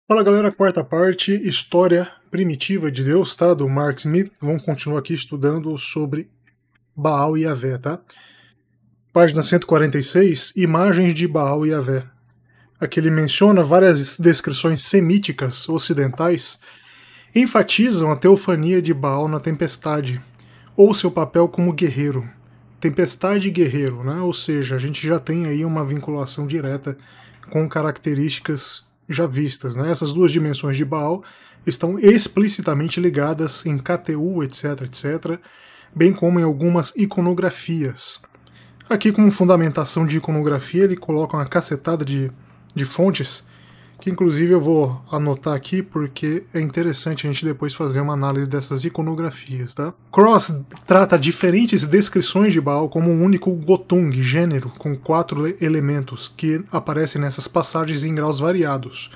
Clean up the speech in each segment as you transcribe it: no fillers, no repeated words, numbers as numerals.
Fala galera, quarta parte, História Primitiva de Deus, tá? Do Mark Smith. Vamos continuar aqui estudando sobre Baal e Yahvé, tá? Página 146, Imagens de Baal e Yahvé. Aqui ele menciona várias descrições semíticas ocidentais, enfatizam a teofania de Baal na tempestade, ou seu papel como guerreiro. Tempestade e guerreiro, né? Ou seja, a gente já tem aí uma vinculação direta com características já vistas, né? Essas duas dimensões de Baal estão explicitamente ligadas em KTU, etc, etc, bem como em algumas iconografias. Aqui, como fundamentação de iconografia, ele coloca uma cacetada de fontes, que inclusive eu vou anotar aqui porque é interessante a gente depois fazer uma análise dessas iconografias, tá? Cross trata diferentes descrições de Baal como um único Gotung, gênero, com 4 elementos, que aparecem nessas passagens em graus variados.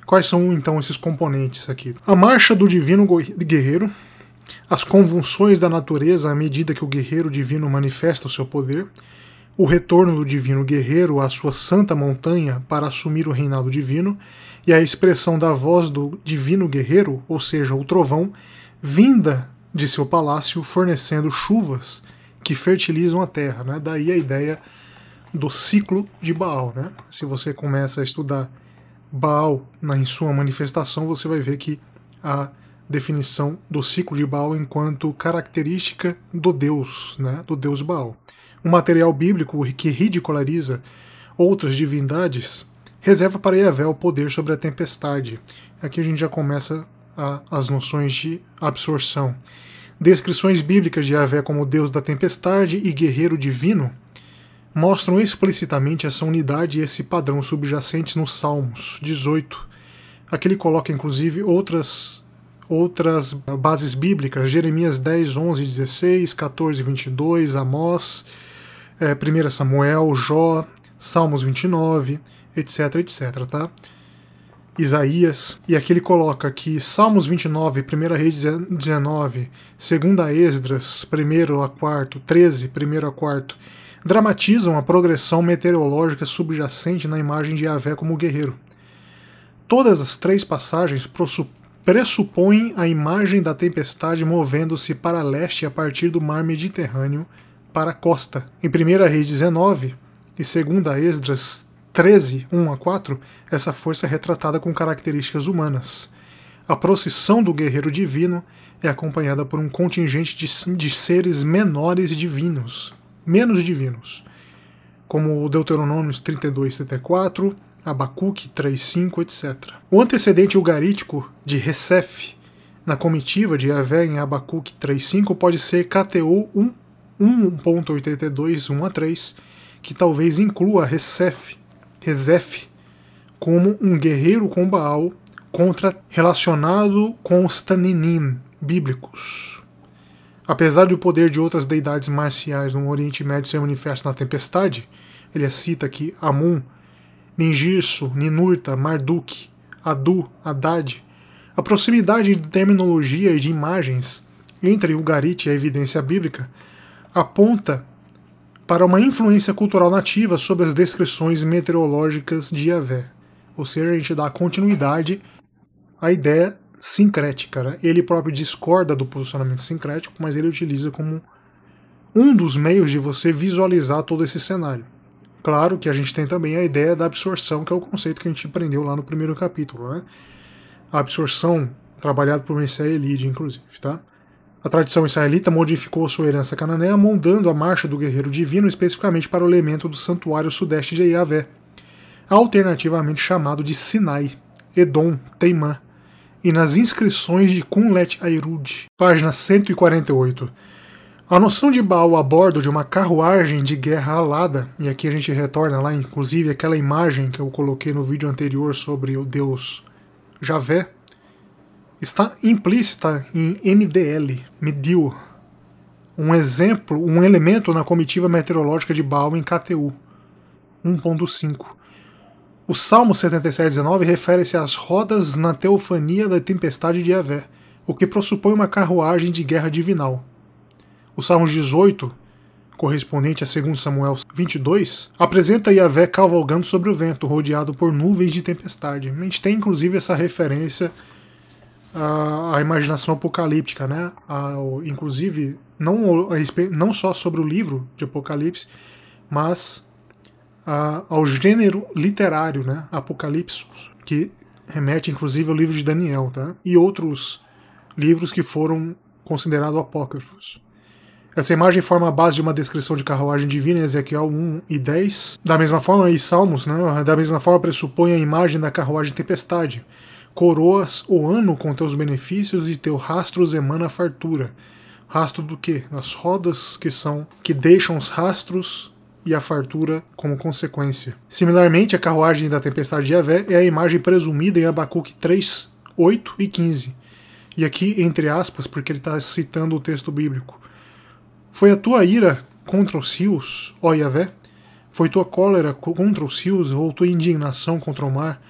Quais são então esses componentes aqui? A marcha do divino guerreiro, as convulsões da natureza à medida que o guerreiro divino manifesta o seu poder, o retorno do divino guerreiro à sua santa montanha para assumir o reinado divino, e a expressão da voz do divino guerreiro, ou seja, o trovão, vinda de seu palácio fornecendo chuvas que fertilizam a terra, né? Daí a ideia do ciclo de Baal, né? Se você começa a estudar Baal em sua manifestação, você vai ver que a definição do ciclo de Baal enquanto característica do Deus, né? Do Deus Baal. Um material bíblico que ridiculariza outras divindades reserva para Yahvé o poder sobre a tempestade. Aqui a gente já começa as noções de absorção. Descrições bíblicas de Yahvé como Deus da tempestade e guerreiro divino mostram explicitamente essa unidade e esse padrão subjacentes nos Salmos 18. Aqui ele coloca inclusive outras bases bíblicas, Jeremias 10, 11, 16, 14, 22, Amós, 1 Samuel, Jó, Salmos 29, etc, etc, tá? Isaías, e aqui ele coloca que Salmos 29, 1 Reis 19, 2 Esdras, 1 a 4, 13, 1 a 4, dramatizam a progressão meteorológica subjacente na imagem de Yahvé como guerreiro. Todas as 3 passagens pressupõem a imagem da tempestade movendo-se para leste a partir do mar Mediterrâneo para a costa. Em 1 Reis 19 e 2 Esdras 13, 1 a 4, essa força é retratada com características humanas. A procissão do guerreiro divino é acompanhada por um contingente de seres menores divinos, menos divinos, como o Deuteronômio 32, 34, Abacuque 3.5, etc. O antecedente ugarítico de Resef na comitiva de Yahvé em Abacuque 3.5 pode ser KTO 1.82, 1 a 3, que talvez inclua Resef como um guerreiro com Baal relacionado com os Taninim bíblicos. Apesar de o poder de outras deidades marciais no Oriente Médio ser manifesto na tempestade, ele cita aqui Amun, Ningirsu, Ninurta, Marduk, Adu, Haddad. A proximidade de terminologia e de imagens entre o Ugarit e a evidência bíblica aponta para uma influência cultural nativa sobre as descrições meteorológicas de Yahvé. Ou seja, a gente dá continuidade à ideia sincrética, né? Ele próprio discorda do posicionamento sincrético, mas ele utiliza como um dos meios de você visualizar todo esse cenário. Claro que a gente tem também a ideia da absorção, que é o conceito que a gente aprendeu lá no primeiro capítulo, né? A absorção, trabalhada por Mircea Eliade, inclusive, tá? A tradição israelita modificou sua herança cananeia, moldando a marcha do guerreiro divino especificamente para o elemento do santuário sudeste de Yahvé, alternativamente chamado de Sinai, Edom, Teimã, e nas inscrições de Kunlet Airud. Página 148. A noção de Baal a bordo de uma carruagem de guerra alada, e aqui a gente retorna lá, inclusive, aquela imagem que eu coloquei no vídeo anterior sobre o deus Javé, está implícita em MDL, Medil, um elemento na comitiva meteorológica de Baal em KTU 1.5. O Salmo 77:19 refere-se às rodas na teofania da tempestade de Yahvé, o que pressupõe uma carruagem de guerra divinal. O Salmo 18 correspondente a 2 Samuel 22, apresenta Yahvé cavalgando sobre o vento, rodeado por nuvens de tempestade. A gente tem inclusive essa referência à imaginação apocalíptica, né? Inclusive, não só sobre o livro de Apocalipse, mas ao gênero literário, né? Apocalipse, que remete inclusive ao livro de Daniel, tá? E outros livros que foram considerados apócrifos. Essa imagem forma a base de uma descrição de carruagem divina em Ezequiel 1 e 10. Da mesma forma, e Salmos, né? Da mesma forma pressupõe a imagem da carruagem tempestade. Coroas o ano com teus benefícios e teus rastros emana a fartura. Rastro do quê? Das rodas que deixam os rastros e a fartura como consequência. Similarmente, a carruagem da tempestade de Yahvé é a imagem presumida em Abacuque 3, 8 e 15. E aqui, entre aspas, porque ele está citando o texto bíblico. Foi a tua ira contra os rios, ó Yahvé? Foi tua cólera contra os rios, ou tua indignação contra o mar?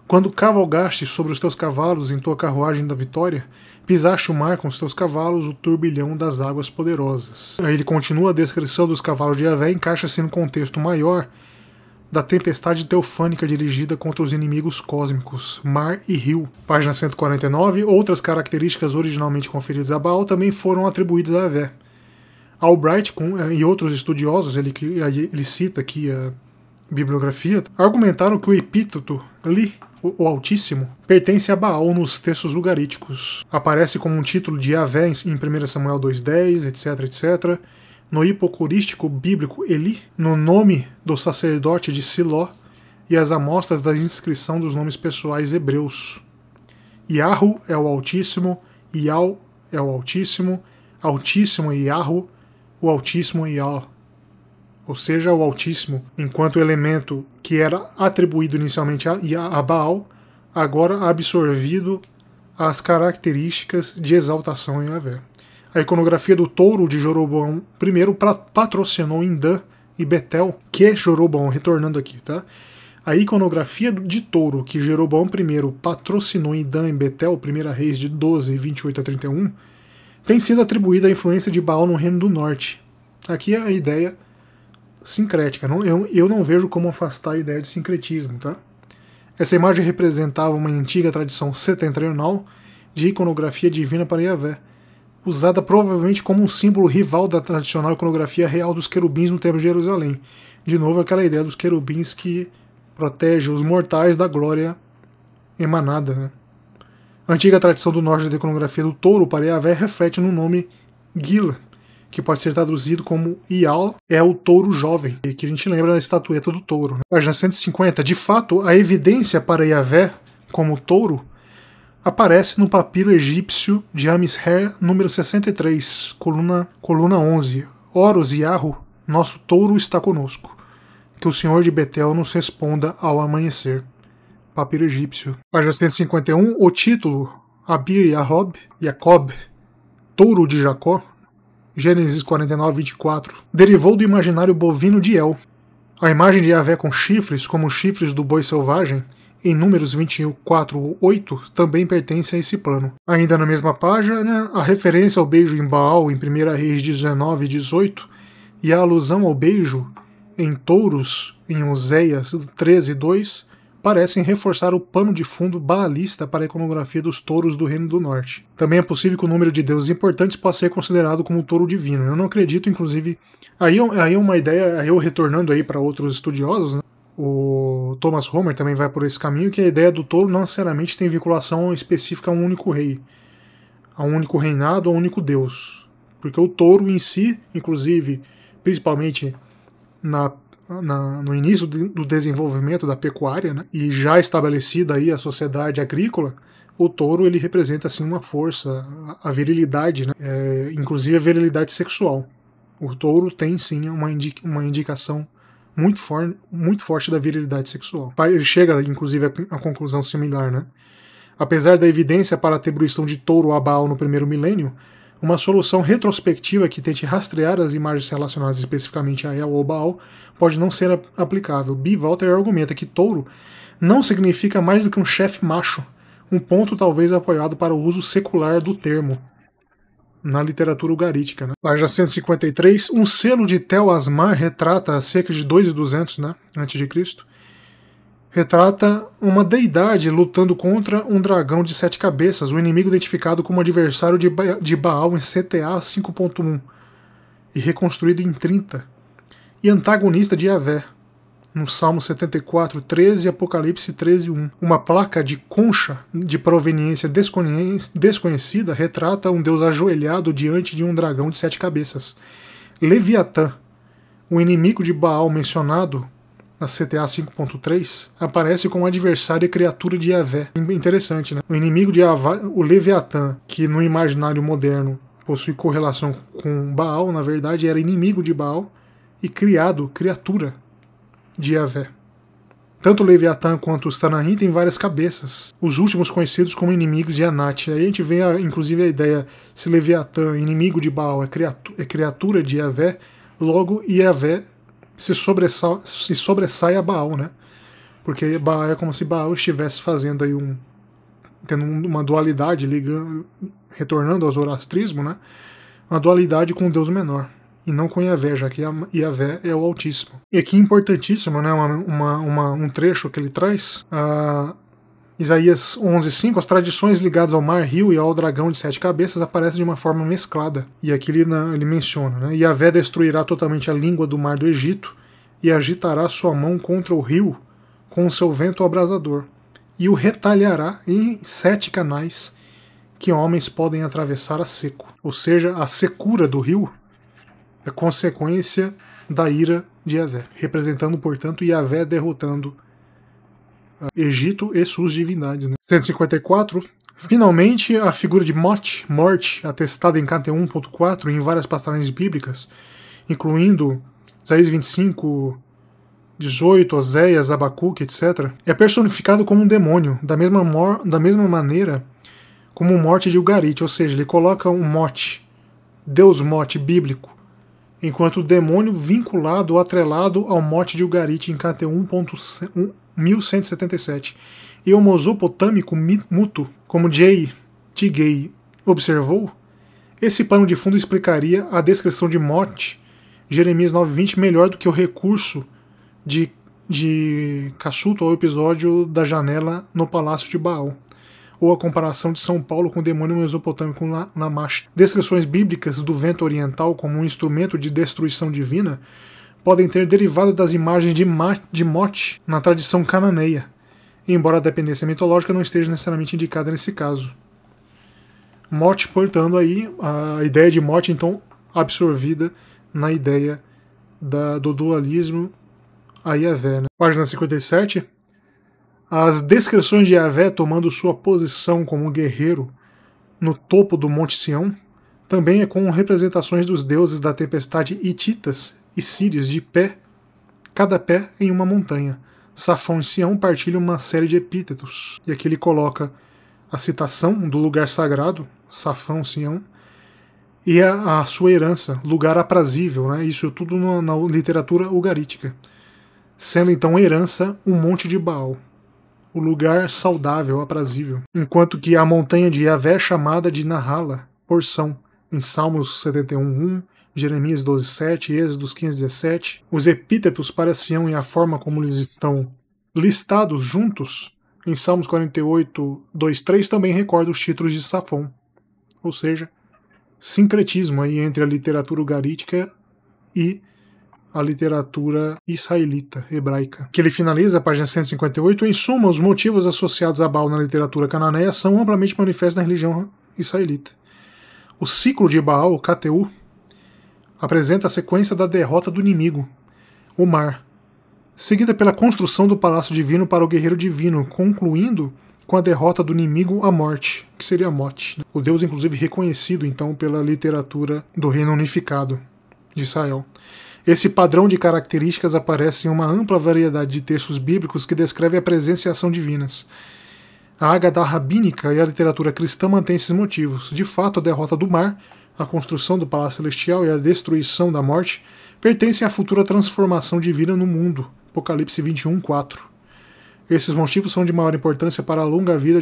Quando cavalgaste sobre os teus cavalos em tua carruagem da vitória, pisaste o mar com os teus cavalos, o turbilhão das águas poderosas. Aí ele continua, a descrição dos cavalos de Yahvé encaixa-se no contexto maior da tempestade teofânica dirigida contra os inimigos cósmicos, mar e rio. Página 149, outras características originalmente conferidas a Baal também foram atribuídas a Yahvé. Albright e outros estudiosos, ele cita aqui a bibliografia, argumentaram que o epíteto Li, o Altíssimo, pertence a Baal nos textos lugaríticos. Aparece como um título de Yahvé em 1 Samuel 2,10, etc, etc. No hipocorístico bíblico Eli, no nome do sacerdote de Siló e as amostras da inscrição dos nomes pessoais hebreus. Yahu é o Altíssimo, Yal é o Altíssimo, Altíssimo e Yahu, o Altíssimo e Yal. Ou seja, o Altíssimo, enquanto elemento que era atribuído inicialmente a Baal, agora absorvido as características de exaltação em Yahvé. A iconografia do touro de Jeroboão I patrocinou em Dan e Betel, que é Jeroboão, retornando aqui, tá? A iconografia de touro que Jeroboão I patrocinou em Dan e Betel, 1 Reis de 12, 28 a 31, tem sido atribuída à influência de Baal no Reino do Norte. Aqui é a ideia sincrética. Eu não vejo como afastar a ideia de sincretismo, tá? Essa imagem representava uma antiga tradição setentrional de iconografia divina para Yahvé, usada provavelmente como um símbolo rival da tradicional iconografia real dos querubins no Templo de Jerusalém. De novo, aquela ideia dos querubins que protege os mortais da glória emanada, né? A antiga tradição do norte da iconografia do touro para Yahvé reflete no nome Gila, que pode ser traduzido como Ial, é o touro jovem, que a gente lembra da estatueta do touro. Né? Página 150. De fato, a evidência para Yahvé como touro aparece no papiro egípcio de Amisher, número 63, coluna 11. Horus Yahu, nosso touro está conosco. Que o Senhor de Betel nos responda ao amanhecer. Papiro egípcio. Página 151. O título, Abir Jacob, touro de Jacó, Gênesis 49, 24, derivou do imaginário bovino de El. A imagem de Yahvé com chifres, como os chifres do boi selvagem, em Números 24 ou 8, também pertence a esse plano. Ainda na mesma página, né, a referência ao beijo em Baal, em 1 Reis 19 e 18, e a alusão ao beijo em touros, em Oséias 13 e 2, parecem reforçar o pano de fundo baalista para a iconografia dos touros do Reino do Norte. Também é possível que o número de deuses importantes possa ser considerado como touro divino. Eu não acredito, inclusive... Aí é uma ideia, eu retornando aí para outros estudiosos, né? O Thomas Homer também vai por esse caminho, que a ideia do touro não necessariamente tem vinculação específica a um único rei, a um único reinado, a um único deus. Porque o touro em si, inclusive, principalmente no início do desenvolvimento da pecuária, né, e já estabelecida aí a sociedade agrícola, o touro ele representa assim uma força, a virilidade, né, inclusive a virilidade sexual. O touro tem sim uma indicação muito forte da virilidade sexual. Ele chega inclusive a conclusão similar, né? Apesar da evidência para a atribuição de touro a Baal no primeiro milênio, uma solução retrospectiva que tente rastrear as imagens relacionadas especificamente a El ou Baal pode não ser aplicável. B. Walter argumenta que touro não significa mais do que um chefe macho, um ponto talvez apoiado para o uso secular do termo. na literatura ugarítica. Né? Página 153, um selo de Tel Asmar retrata cerca de 2.200, né, antes de Cristo. Retrata uma deidade lutando contra um dragão de 7 cabeças, o inimigo identificado como adversário de Baal em CTA 5.1 e reconstruído em 30, e antagonista de Yahvé, no Salmo 74, 13 e Apocalipse 13, 1. Uma placa de concha de proveniência desconhecida retrata um deus ajoelhado diante de um dragão de 7 cabeças. Leviatã, o inimigo de Baal mencionado na CTA 5.3, aparece como adversário e criatura de Yahvé. Interessante, né? O inimigo de Yahvé, o Leviatã, que no imaginário moderno possui correlação com Baal, na verdade era inimigo de Baal e criatura de Yahvé. Tanto o Leviatã quanto os Tanaim têm várias cabeças, os últimos conhecidos como inimigos de Anat. Aí a gente vê inclusive a ideia, se Leviatã, inimigo de Baal, é criatura de Yahvé, logo Yahvé se sobressai a Baal, né? Porque Baal é como se Baal estivesse fazendo aí tendo uma dualidade, retornando ao zoroastrismo, né? Uma dualidade com o Deus menor, e não com Yahvé, já que Yahvé é o Altíssimo. E aqui importantíssimo, né? Um trecho que ele traz, Isaías 11:5, as tradições ligadas ao mar, rio e ao dragão de 7 cabeças aparecem de uma forma mesclada. E aqui ele menciona, né? Yahvé destruirá totalmente a língua do mar do Egito e agitará sua mão contra o rio com o seu vento abrasador e o retalhará em 7 canais que homens podem atravessar a seco. Ou seja, a secura do rio é consequência da ira de Yahvé, representando, portanto, Yahvé derrotando Egito e suas divindades. Né? 154. Finalmente, a figura de morte, atestada em Cântico 1.4 em várias passagens bíblicas, incluindo Isaías 25, 18, Oséias, Abacuque, etc., é personificado como um demônio, da mesma maneira como o morte de Ugarit, ou seja, ele coloca um mote, Deus mote bíblico, enquanto o demônio vinculado ou atrelado ao mote de Ugarit em Cântico 1177. E o mesopotâmico Muto, como J. Tigay observou, esse pano de fundo explicaria a descrição de morte, Jeremias 9:20, melhor do que o recurso de Cassuto ao episódio da janela no palácio de Baal, ou a comparação de São Paulo com o demônio mesopotâmico na Mash. Descrições bíblicas do vento oriental como um instrumento de destruição divina podem ter derivado das imagens de Mote na tradição cananeia, embora a dependência mitológica não esteja necessariamente indicada nesse caso. Mote, portanto, aí a ideia de morte, então, absorvida na ideia do dualismo a Yahvé. Né? Página 57. As descrições de Yahvé tomando sua posição como guerreiro no topo do Monte Sião também é com representações dos deuses da tempestade hititas e sírios de pé, cada pé em uma montanha. Safão e Sião partilham uma série de epítetos. E aqui ele coloca a citação do lugar sagrado, Safão, Sião, e a sua herança, lugar aprazível, né? Isso tudo na literatura ugarítica. Sendo então herança o Monte de Baal, o lugar saudável, aprazível. Enquanto que a montanha de Yahvé é chamada de Nahala, porção, em Salmos 71:1, Jeremias 12:7, Êxodos 15:17. Os epítetos para Sião e a forma como eles estão listados juntos, em Salmos 48:2-3, também recorda os títulos de Safon. Ou seja, sincretismo aí entre a literatura ugarítica e a literatura israelita, hebraica. Que ele finaliza, a página 158, em suma, os motivos associados a Baal na literatura cananeia são amplamente manifestos na religião israelita. O ciclo de Baal, o KTU, apresenta a sequência da derrota do inimigo, o mar, seguida pela construção do palácio divino para o guerreiro divino, concluindo com a derrota do inimigo, a morte, que seria Mot. O deus, inclusive, reconhecido, então, pela literatura do reino unificado de Israel. Esse padrão de características aparece em uma ampla variedade de textos bíblicos que descrevem a presença e a ação divinas. A Ágada rabínica e a literatura cristã mantêm esses motivos. De fato, a derrota do mar, a construção do palácio celestial e a destruição da morte pertencem à futura transformação divina no mundo. Apocalipse 21:4. Esses motivos são de maior importância para a longa vida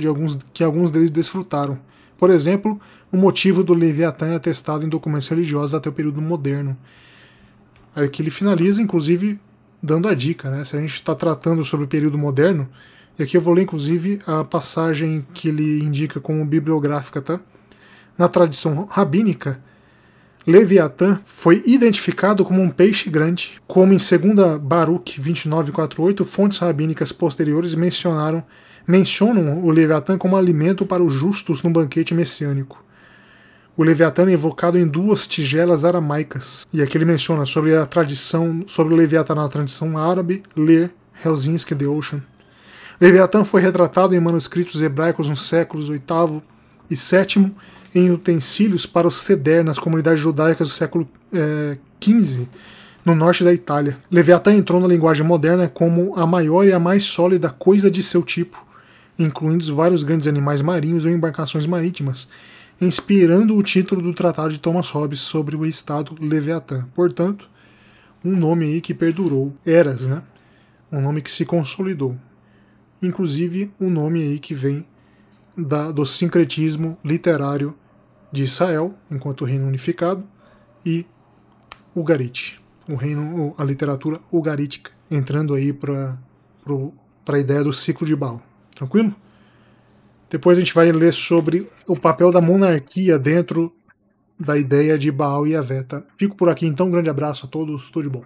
que alguns deles desfrutaram, Por exemplo, o motivo do Leviatã é atestado em documentos religiosos até o período moderno. Aí que ele finaliza, inclusive, dando a dica, né? Se a gente está tratando sobre o período moderno, e aqui eu vou ler, inclusive, a passagem que ele indica como bibliográfica, tá? Na tradição rabínica, Leviatã foi identificado como um peixe grande, como em 2 Baruch 29:48, fontes rabínicas posteriores mencionam o Leviatã como alimento para os justos no banquete messiânico. O Leviatã é evocado em 2 tigelas aramaicas. E aqui ele menciona sobre a tradição, sobre o Leviatã na tradição árabe, ler Helsinki The Ocean. Leviatã foi retratado em manuscritos hebraicos nos séculos VIII e VII, em utensílios para o seder nas comunidades judaicas do século XV, no norte da Itália. Leviatã entrou na linguagem moderna como a maior e a mais sólida coisa de seu tipo, incluindo vários grandes animais marinhos ou embarcações marítimas, inspirando o título do tratado de Thomas Hobbes sobre o estado Leviatã. Portanto, um nome aí que perdurou. Eras, né? Um nome que se consolidou. Inclusive, um nome aí que vem do sincretismo literário de Israel, enquanto reino unificado, e Ugarit, a literatura ugarítica, entrando aí para a ideia do ciclo de Baal. Tranquilo? Depois a gente vai ler sobre o papel da monarquia dentro da ideia de Baal e Yavé. Tá? Fico por aqui então, um grande abraço a todos, tudo de bom.